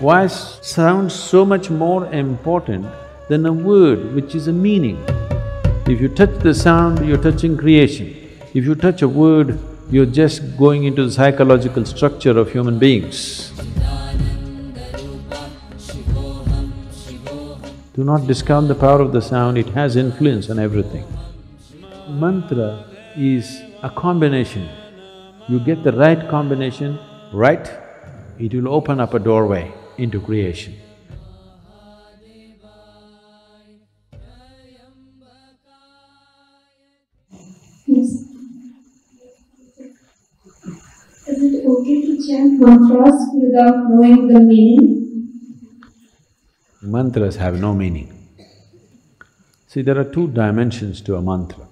Why sound so much more important than a word which is a meaning? If you touch the sound, you're touching creation. If you touch a word, you're just going into the psychological structure of human beings. Do not discount the power of the sound, it has influence on everything. Mantra is a combination. You get the right combination, right, it will open up a doorway into creation. Yes. Is it okay to chant mantras without knowing the meaning? Mantras have no meaning. See, there are two dimensions to a mantra.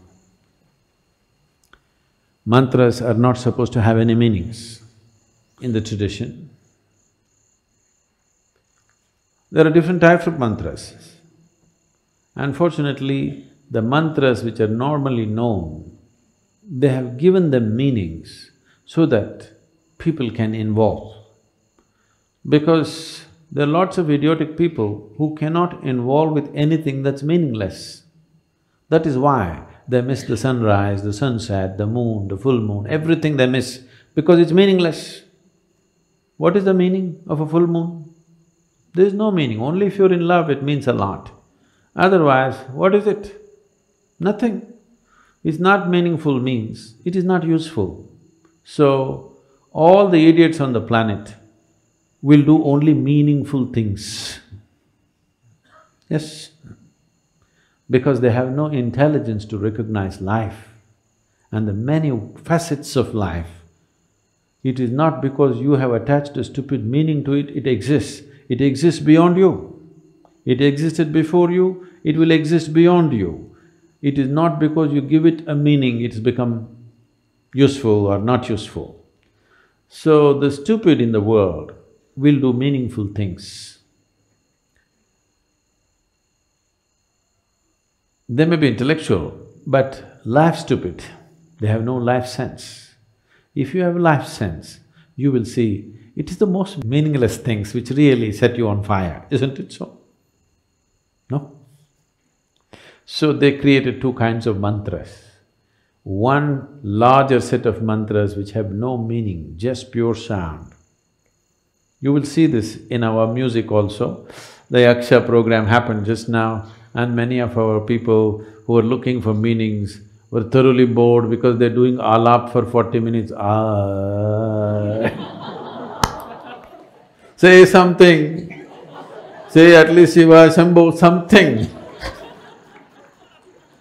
Mantras are not supposed to have any meanings in the tradition. There are different types of mantras. Unfortunately, the mantras which are normally known, they have given them meanings so that people can involve. Because there are lots of idiotic people who cannot involve with anything that's meaningless. That is why they miss the sunrise, the sunset, the moon, the full moon, everything they miss because it's meaningless. What is the meaning of a full moon? There is no meaning, only if you're in love it means a lot. Otherwise, what is it? Nothing. It's not meaningful means it is not useful. So, all the idiots on the planet will do only meaningful things. Yes, because they have no intelligence to recognize life and the many facets of life. It is not because you have attached a stupid meaning to it, it exists. It exists beyond you. It existed before you, it will exist beyond you. It is not because you give it a meaning, it's become useful or not useful. So the stupid in the world will do meaningful things. They may be intellectual, but life stupid, they have no life sense. If you have life sense, you will see it is the most meaningless things which really set you on fire, isn't it so? No? So they created two kinds of mantras. One larger set of mantras which have no meaning, just pure sound. You will see this in our music also. The Yaksha program happened just now and many of our people who are looking for meanings were thoroughly bored because they're doing alap for 40 minutes, Say something, say at least Shiva, Shambho, something.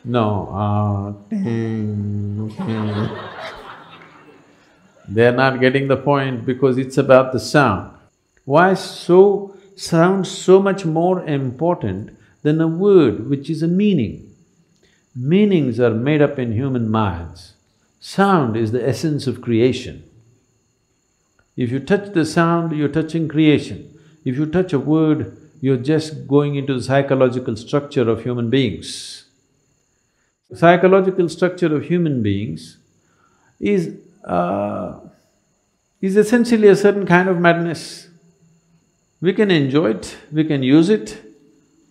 No, They're not getting the point because it's about the sound. Why sound so much more important than a word which is a meaning? Meanings are made up in human minds. Sound is the essence of creation. If you touch the sound, you're touching creation. If you touch a word, you're just going into the psychological structure of human beings. Psychological structure of human beings is essentially a certain kind of madness. We can enjoy it, we can use it,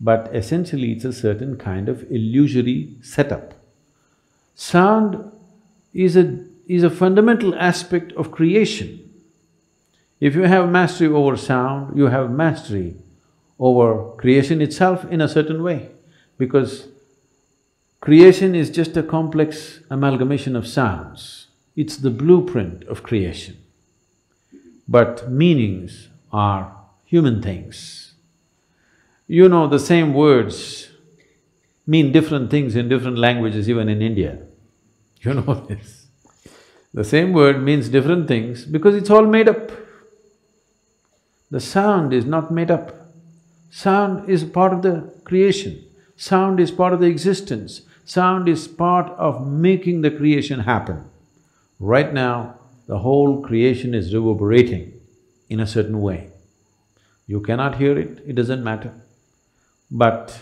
but essentially it's a certain kind of illusory setup. Sound is a fundamental aspect of creation. If you have mastery over sound, you have mastery over creation itself in a certain way, because creation is just a complex amalgamation of sounds. It's the blueprint of creation. But meanings are human things. You know, the same words mean different things in different languages, even in India. You know this. The same word means different things because it's all made up. The sound is not made up. Sound is part of the creation. Sound is part of the existence. Sound is part of making the creation happen. Right now, the whole creation is reverberating in a certain way. You cannot hear it, it doesn't matter. But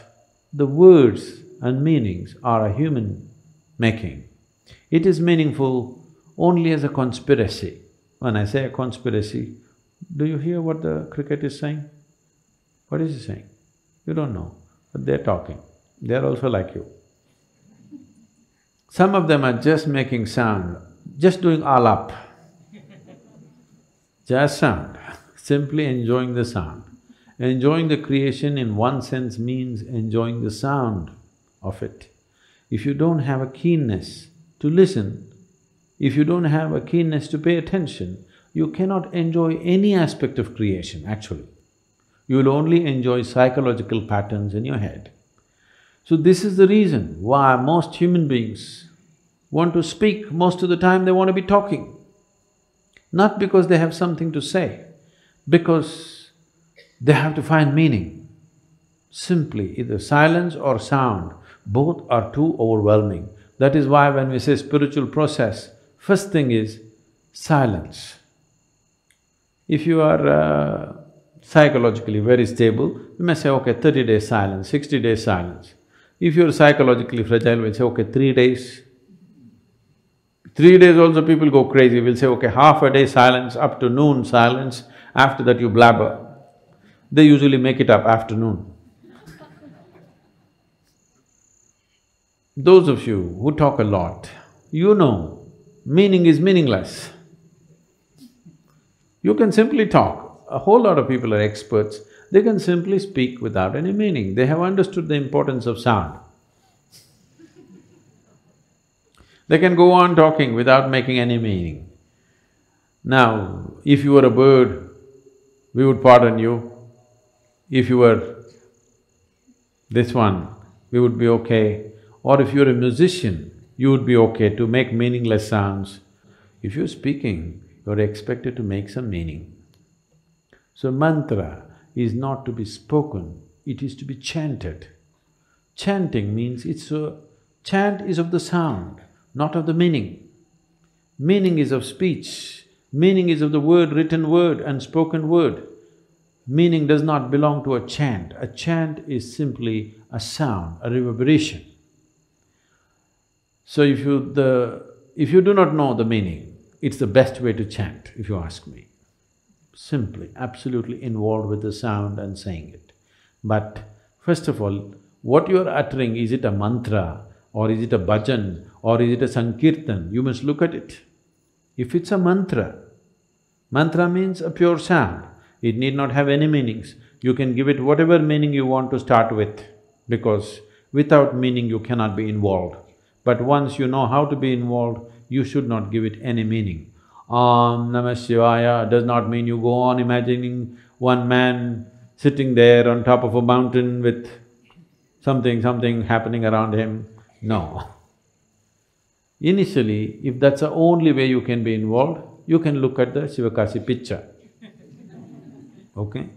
the words and meanings are a human making. It is meaningful only as a conspiracy. When I say a conspiracy, do you hear what the cricket is saying? What is he saying? You don't know, but they're talking. They're also like you. Some of them are just making sound, just doing alap. Just sound, simply enjoying the sound. Enjoying the creation in one sense means enjoying the sound of it. If you don't have a keenness to listen, if you don't have a keenness to pay attention, you cannot enjoy any aspect of creation, actually. You will only enjoy psychological patterns in your head. So this is the reason why most human beings want to speak, most of the time they want to be talking. Not because they have something to say, because they have to find meaning. Simply, either silence or sound, both are too overwhelming. That is why when we say spiritual process, first thing is silence. If you are psychologically very stable, you may say, okay, 30 days silence, 60 days silence. If you're psychologically fragile, we'll say, okay, 3 days. 3 days also people go crazy, we'll say, okay, half a day silence, up to noon silence, after that you blabber. They usually make it up afternoon. Those of you who talk a lot, you know, meaning is meaningless. You can simply talk. A whole lot of people are experts, they can simply speak without any meaning. They have understood the importance of sound. They can go on talking without making any meaning. Now, if you were a bird, we would pardon you. If you were this one, we would be okay. Or if you're a musician, you would be okay to make meaningless sounds. If you're speaking, you're expected to make some meaning. So mantra is not to be spoken, it is to be chanted. Chanting means chant is of the sound, not of the meaning. Meaning is of speech, meaning is of the word, written word and spoken word. Meaning does not belong to a chant. A chant is simply a sound, a reverberation. So if you do not know the meaning, it's the best way to chant, if you ask me. Simply, absolutely involved with the sound and saying it. But first of all, what you are uttering, is it a mantra or is it a bhajan or is it a sankirtan? You must look at it. If it's a mantra, mantra means a pure sound. It need not have any meanings. You can give it whatever meaning you want to start with, because without meaning you cannot be involved. But once you know how to be involved, you should not give it any meaning. Om Namah Shivaya does not mean you go on imagining one man sitting there on top of a mountain with something happening around him. No. Initially, if that's the only way you can be involved, you can look at the Shivakasi picture. Okay?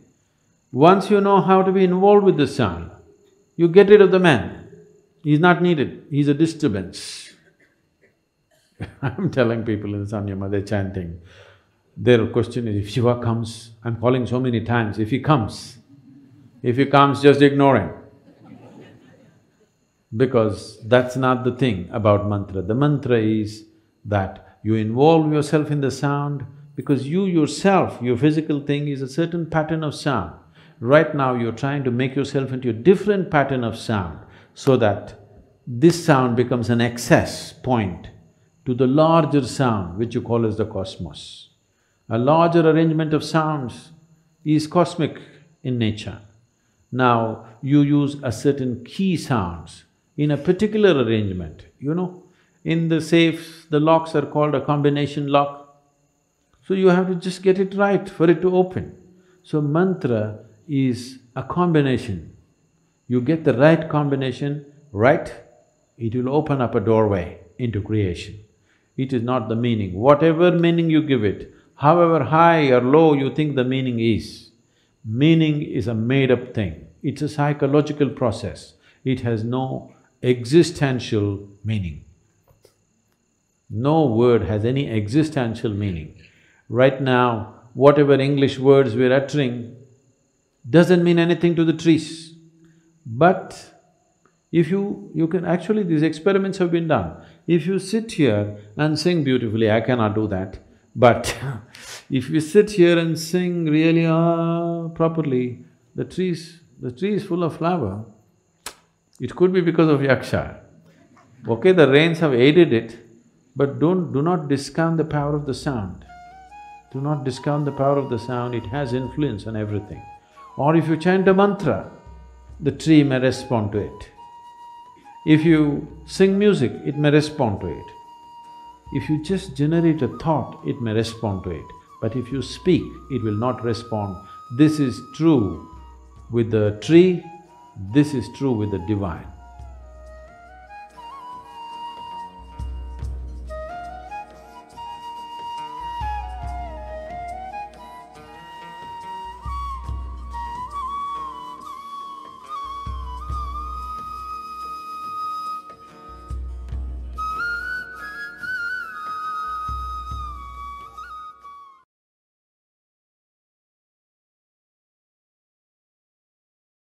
Once you know how to be involved with the sound, you get rid of the man. He's not needed, he's a disturbance. I'm telling people in Sanyama, they're chanting. Their question is, if Shiva comes, I'm calling so many times, if he comes, just ignore him. Because that's not the thing about mantra. The mantra is that you involve yourself in the sound because you yourself, your physical thing is a certain pattern of sound. Right now you're trying to make yourself into a different pattern of sound so that this sound becomes an access point to the larger sound which you call as the cosmos. A larger arrangement of sounds is cosmic in nature. Now, you use a certain key sounds in a particular arrangement, you know. In the safes, the locks are called a combination lock. So you have to just get it right for it to open. So mantra is a combination. You get the right combination right, it will open up a doorway into creation. It is not the meaning. Whatever meaning you give it, however high or low you think the meaning is a made-up thing. It's a psychological process. It has no existential meaning. No word has any existential meaning. Right now, whatever English words we're uttering doesn't mean anything to the trees. But if you can… actually these experiments have been done. If you sit here and sing beautifully, I cannot do that, but if you sit here and sing really properly, the tree is full of flower, it could be because of yaksha. Okay, the rains have aided it, but do not discount the power of the sound. Do not discount the power of the sound, it has influence on everything. Or if you chant a mantra, the tree may respond to it. If you sing music, it may respond to it. If you just generate a thought, it may respond to it. But if you speak, it will not respond. This is true with the tree, this is true with the divine.